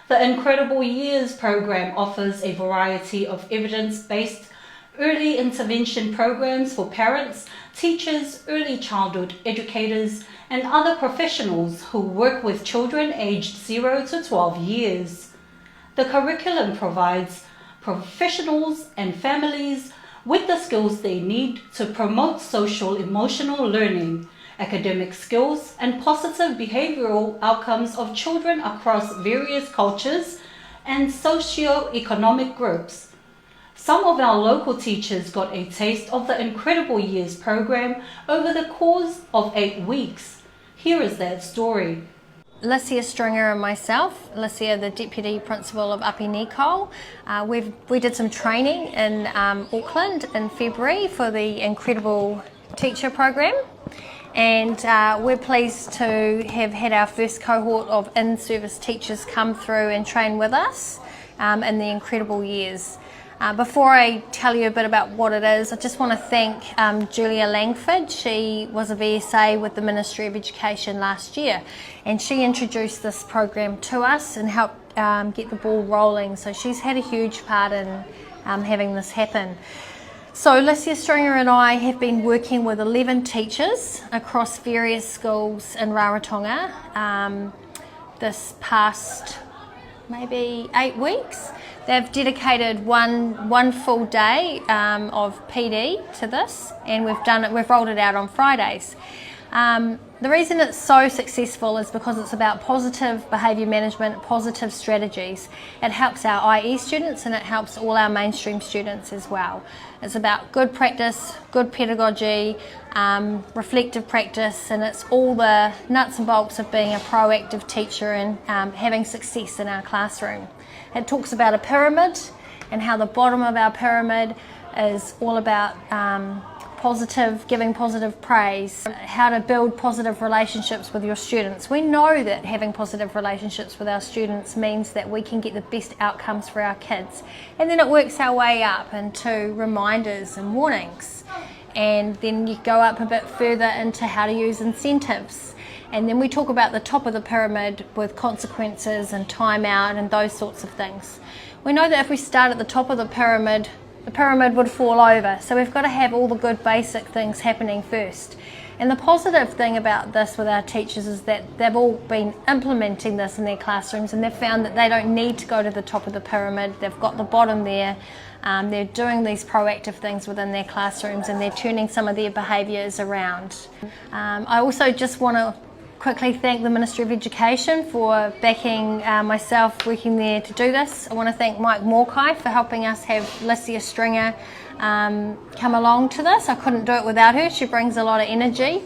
The Incredible Years program offers a variety of evidence-based early intervention programs for parents, teachers, early childhood educators, and other professionals who work with children aged 0 to 12 years. The curriculum provides professionals and families with the skills they need to promote social emotional learning, academic skills, and positive behavioral outcomes of children across various cultures and socioeconomic groups. Some of our local teachers got a taste of the Incredible Years program over the course of 8 weeks. Here is that story. Lysia Stringer and myself, Lysia, the Deputy Principal of Nicole, we did some training in Auckland in February for the Incredible Teacher program, and we're pleased to have had our first cohort of in-service teachers come through and train with us in the Incredible Years. Before I tell you a bit about what it is, I just want to thank Julia Langford. She was a VSA with the Ministry of Education last year, and she introduced this program to us and helped get the ball rolling. So she's had a huge part in having this happen. So Lysia Stringer and I have been working with 11 teachers across various schools in Rarotonga this past maybe 8 weeks. They've dedicated one full day of PD to this, and we've rolled it out on Fridays. The reason it's so successful is because it's about positive behaviour management, positive strategies. It helps our IE students and it helps all our mainstream students as well. It's about good practice, good pedagogy, reflective practice, and it's all the nuts and bolts of being a proactive teacher and having success in our classroom. It talks about a pyramid and how the bottom of our pyramid is all about giving positive praise, how to build positive relationships with your students. We know that having positive relationships with our students means that we can get the best outcomes for our kids. And then it works our way up into reminders and warnings. And then you go up a bit further into how to use incentives. And then we talk about the top of the pyramid with consequences and time out and those sorts of things. We know that if we start at the top of the pyramid would fall over. So we've got to have all the good basic things happening first. And the positive thing about this with our teachers is that they've all been implementing this in their classrooms, and they've found that they don't need to go to the top of the pyramid. They've got the bottom there. They're doing these proactive things within their classrooms, and they're turning some of their behaviours around. I also just want to quickly thank the Ministry of Education for backing myself working there to do this. I want to thank Mike Morkai for helping us have Lysia Stringer come along to this. I couldn't do it without her. She brings a lot of energy.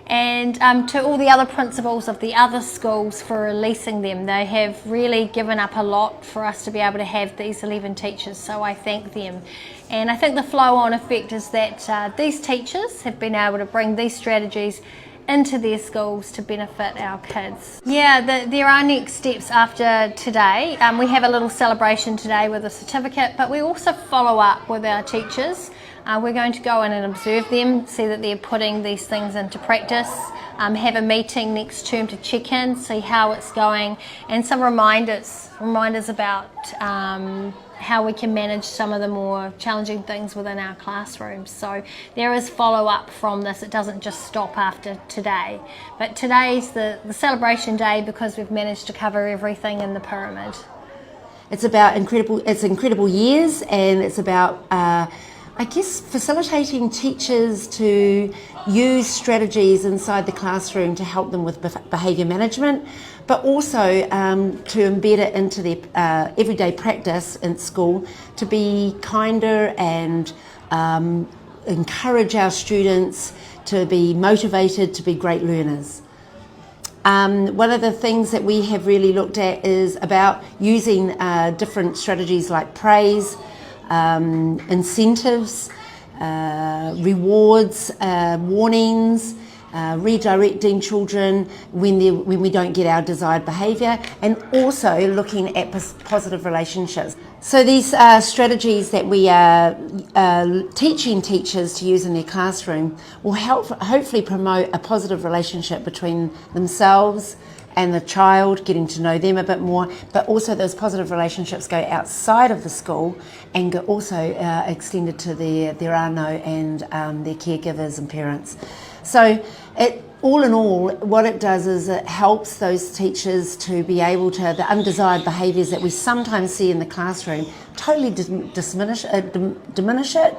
And to all the other principals of the other schools for releasing them. They have really given up a lot for us to be able to have these 11 teachers, so I thank them. And I think the flow-on effect is that these teachers have been able to bring these strategies into their schools to benefit our kids. Yeah, there are next steps after today. We have a little celebration today with a certificate, but we also follow up with our teachers. We're going to go in and observe them, see that they're putting these things into practice, have a meeting next term to check in, see how it's going, and some reminders about how we can manage some of the more challenging things within our classrooms. So there is follow-up from this. It doesn't just stop after today. But today's the celebration day because we've managed to cover everything in the pyramid. It's incredible years, and it's about I guess facilitating teachers to use strategies inside the classroom to help them with behaviour management, but also to embed it into their everyday practice in school to be kinder and encourage our students to be motivated to be great learners. One of the things that we have really looked at is about using different strategies like praise, incentives, rewards, warnings, redirecting children when we don't get our desired behaviour, and also looking at positive relationships. So these strategies that we are teaching teachers to use in their classroom will help hopefully promote a positive relationship between themselves, and the child, getting to know them a bit more, but also those positive relationships go outside of the school and also extended to their anō and their caregivers and parents. So all in all, what it does is it helps those teachers to be able to, the undesired behaviours that we sometimes see in the classroom, totally diminish it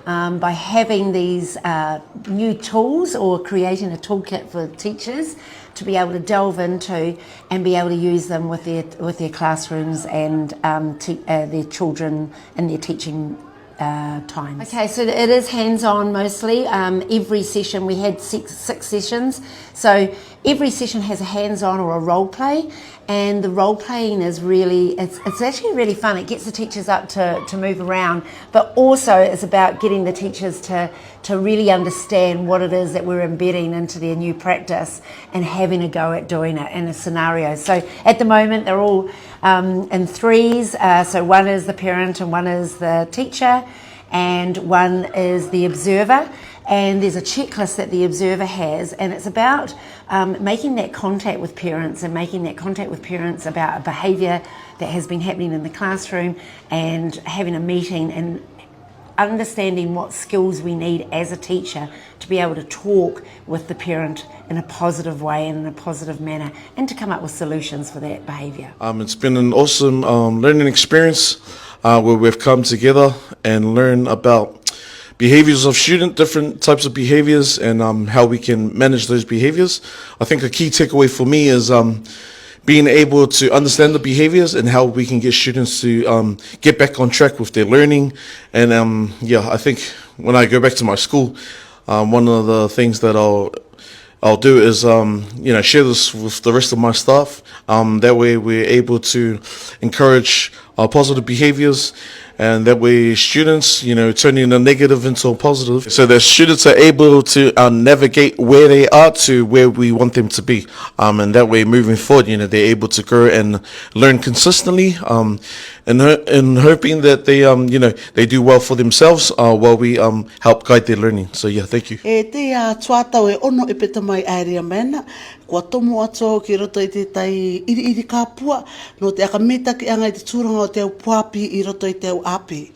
by having these new tools or creating a toolkit for teachers to be able to delve into and be able to use them with their classrooms and their children in their teaching times. Okay, so it is hands-on mostly. Every session, we had six sessions, so every session has a hands-on or a role play, and the role playing is really, it's actually really fun. It gets the teachers up to move around, but also it's about getting the teachers to really understand what it is that we're embedding into their new practice and having a go at doing it in a scenario. So at the moment they're all in threes, so one is the parent and one is the teacher and one is the observer, and there's a checklist that the observer has, and it's about making that contact with parents and making that contact with parents about a behaviour that has been happening in the classroom and having a meeting and understanding what skills we need as a teacher to be able to talk with the parent in a positive way and in a positive manner and to come up with solutions for that behaviour. It's been an awesome learning experience where we've come together and learn about behaviours of students, different types of behaviours, and how we can manage those behaviours. I think a key takeaway for me is being able to understand the behaviours and how we can get students to get back on track with their learning. And I think when I go back to my school, one of the things that I'll do is share this with the rest of my staff. That way we're able to encourage positive behaviours, and that way students, turning a negative into a positive, so that students are able to navigate where they are to where we want them to be. And that way moving forward, they're able to grow and learn consistently, and hoping that they do well for themselves while we help guide their learning. So thank you. E te tuatau e ono e peta mai area mena, kua tomo ato ki roto I te tai iri kāpua, no te akameta ki anga I te tūranga o te au puapi I roto I te au api.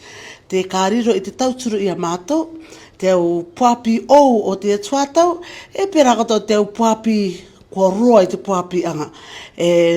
Te kāriro I te tauturu I a mātou, te au puapi ou o te tuatau, e perakato te au puapi kua roa I te puapi anga.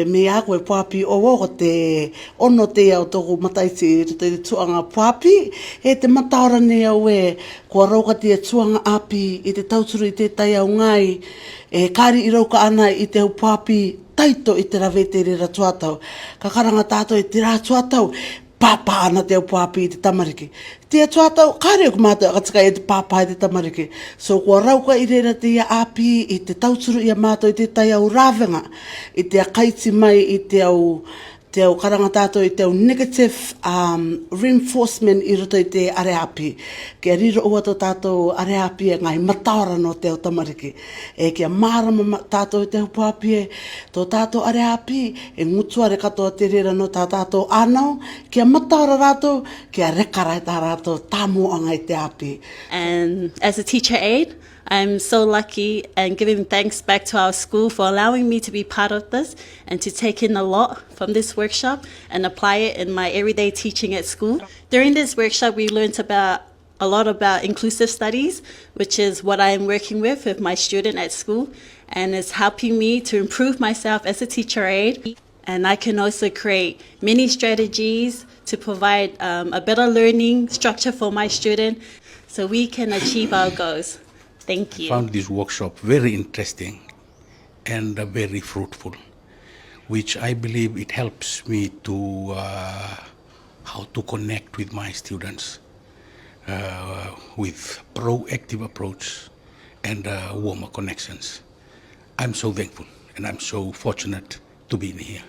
Me a koe puapi o te ono te au toko mataiti I te tuanga puapi, e te mataora ne au e kua rauka te tuanga api I te tauturu I te tai au ngai, e kāri I rauka ana I te au puapi taito I te rawete rera tuatau. Ka karanga tātou I te rā tuatau, papa ana te au puapi I te tamariki. Te tuatau, kāre o kumātou akataka I te papa I te tamariki. So kua rauka I rera te ia api I te tauturu I a mātou I te tai au rāwenga, I te akaiti mai I te au karanga tātou I te au negative reinforcement I roto I te areapi. Kia riro ua tō tātou areapi e ngai mataora no te au tamariki. E kia mārama tātou I te au puapi e tō tātou areapi e ngutua re katoa te rera no tā tātou ānau, kia mataora rātou, kia rekarai tā rātou tāmo anga I te api. And as a teacher aide, I'm so lucky and giving thanks back to our school for allowing me to be part of this and to take in a lot from this workshop and apply it in my everyday teaching at school. During this workshop, we learned a lot about inclusive studies, which is what I'm working with my student at school, and it's helping me to improve myself as a teacher aide. And I can also create many strategies to provide a better learning structure for my student so we can achieve our goals. Thank you. I found this workshop very interesting and very fruitful, which I believe it helps me to how to connect with my students with proactive approach and warmer connections. I'm so thankful and I'm so fortunate to be in here.